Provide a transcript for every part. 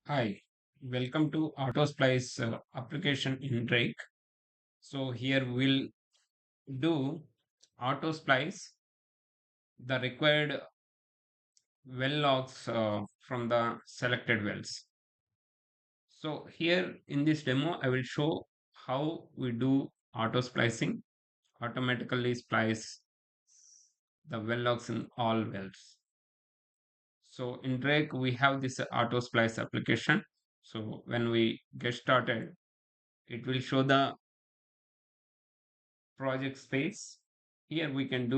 Hi, welcome to Auto Splice application in Drake. So here we'll do Auto Splice the required well logs from the selected wells. So here in this demo, I will show how we do auto splicing, automatically splice the well logs in all wells. So in Drake, we have this auto splice application. So when we get started, it will show the project space. Here we can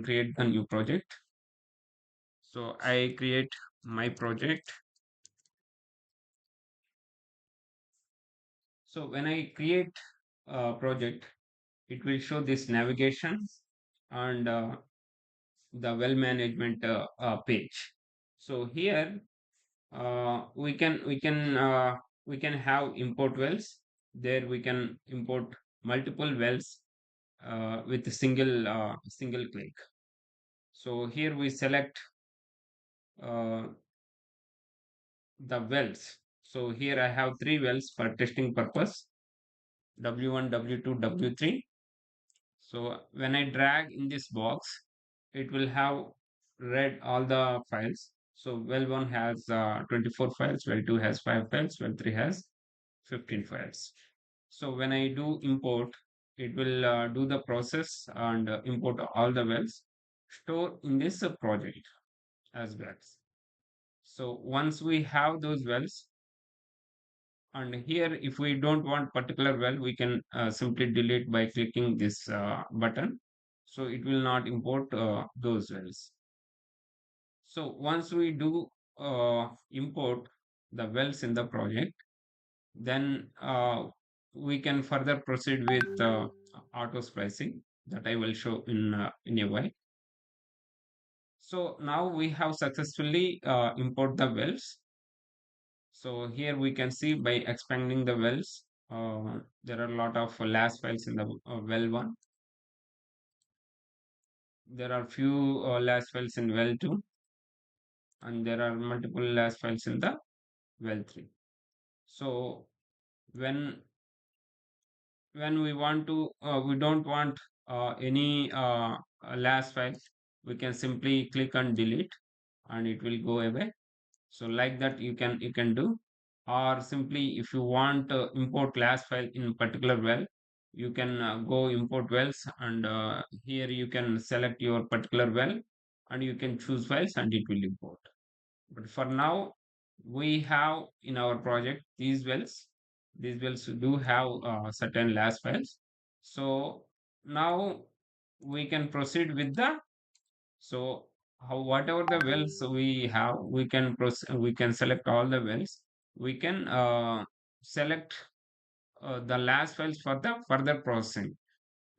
create a new project. So I create my project. So when I create a project, it will show this navigation and the well management page. So here we can have import wells. There we can import multiple wells with a single click. So here we select uh, the wells. So here I have three wells for testing purpose, W1, W2, W3. So when I drag in this box, it will have read all the files. So well 1 has 24 files, well 2 has 5 files, well 3 has 15 files. So when I do import, it will do the process and import all the wells, store in this project as wells. So once we have those wells, and here, if we don't want particular well, we can simply delete by clicking this button. So it will not import those wells. So once we do import the wells in the project, then we can further proceed with auto splicing that I will show in a while. So now we have successfully import the wells. So here we can see by expanding the wells, there are a lot of LAS files in the well one. There are few LAS files in well two, and there are multiple LAS files in the well three. So when we want to, we don't want any LAS file, we can simply click on delete, and it will go away. So like that you can do, or simply if you want to import LAS file in particular well, you can go import wells, and here you can select your particular well and you can choose files and it will import. But for now, we have in our project these wells. These wells do have certain LAS files. So now we can proceed with the, so how whatever the wells we have, we can select all the wells. We can select the LAS files for the further processing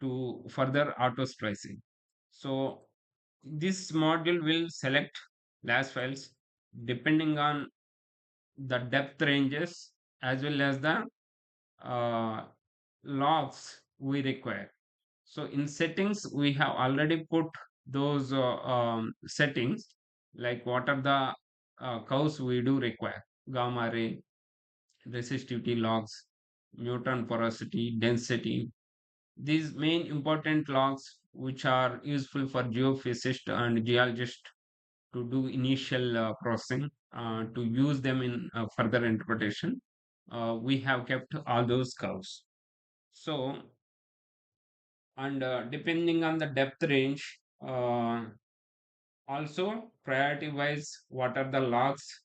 to further auto splicing. So this module will select LAS files depending on the depth ranges as well as the uh, logs we require. So in settings, we have already put those settings, like what are the curves we do require: gamma ray, resistivity logs, mutant porosity, density. These main important logs, which are useful for geophysicists and geologists to do initial processing, to use them in further interpretation. We have kept all those curves. So, and depending on the depth range, also priority wise, what are the logs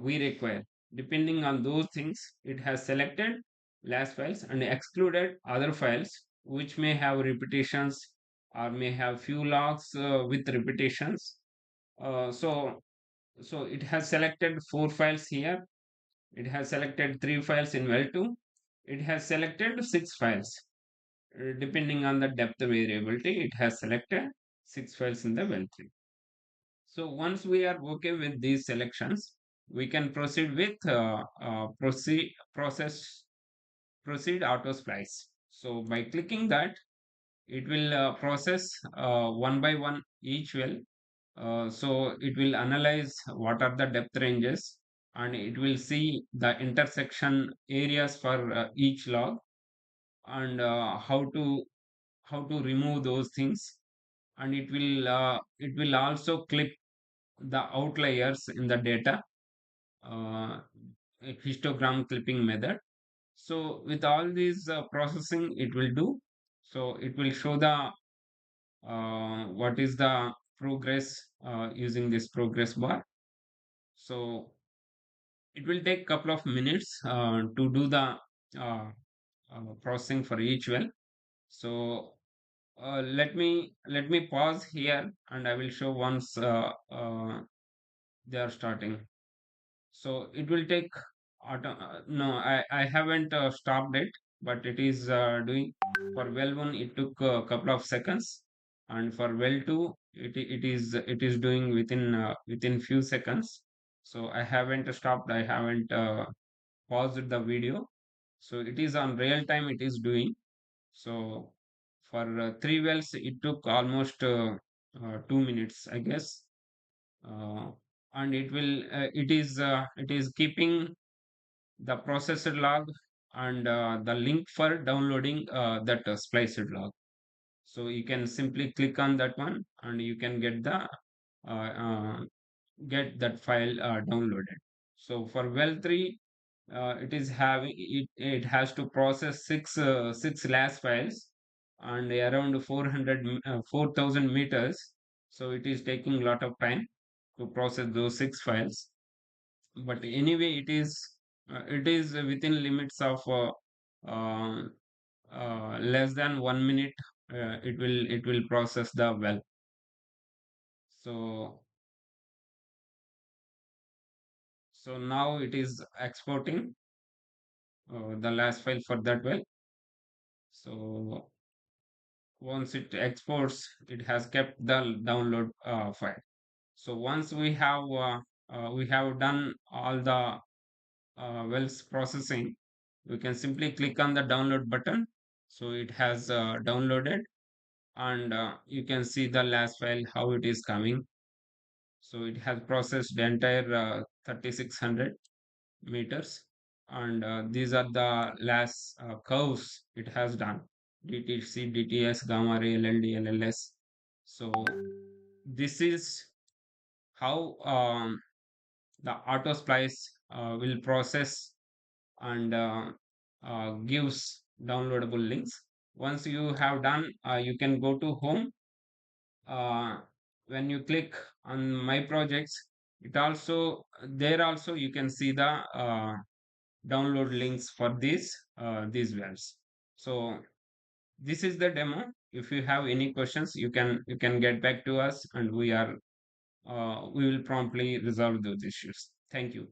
we require. Depending on those things, it has selected LAS files and excluded other files which may have repetitions or may have few logs with repetitions. So it has selected four files here. It has selected three files in well 2. It has selected six files. Depending on the depth variability, it has selected six files in the well 3. So once we are okay with these selections, we can proceed with proceed auto splice. So by clicking that, it will process one by one each well. So it will analyze what are the depth ranges and it will see the intersection areas for each log, and how to remove those things, and it will also clip the outliers in the data, uh, a histogram clipping method. So with all these processing it will do, so it will show the what is the progress using this progress bar. So it will take couple of minutes to do the uh, processing for each well. So let me pause here, and I will show once they are starting. So it will take no, I haven't stopped it, but it is doing. For well 1 it took a couple of seconds, and for well 2 it is doing within few seconds. So I haven't stopped, I haven't paused the video, so it is on real time it is doing. So for 3 wells it took almost 2 minutes, I guess. uh, and it is keeping the processed log and the link for downloading that spliced log. So you can simply click on that one, and you can uh, uh, get that file downloaded. So for well 3, it has to process six LAS files, and around 4,000 meters. So it is taking a lot of time to process those six files. But anyway, it is within limits of uh, less than 1 minute. It will process the well. So now it is exporting the last file for that well. So once it exports, it has kept the download file. So once we have done all the wells processing, we can simply click on the download button. So it has downloaded, and you can see the last file how it is coming. So it has processed the entire 3600 meters, and these are the last curves it has done: DTC, DTS, gamma ray, LLD, LLS. So this is how the auto splice will process and gives downloadable links. Once you have done, you can go to home. uh, when you click on my projects, it also there also you can see the download links for these wells. So this is the demo. If you have any questions, you can get back to us, and we will promptly resolve those issues. Thank you.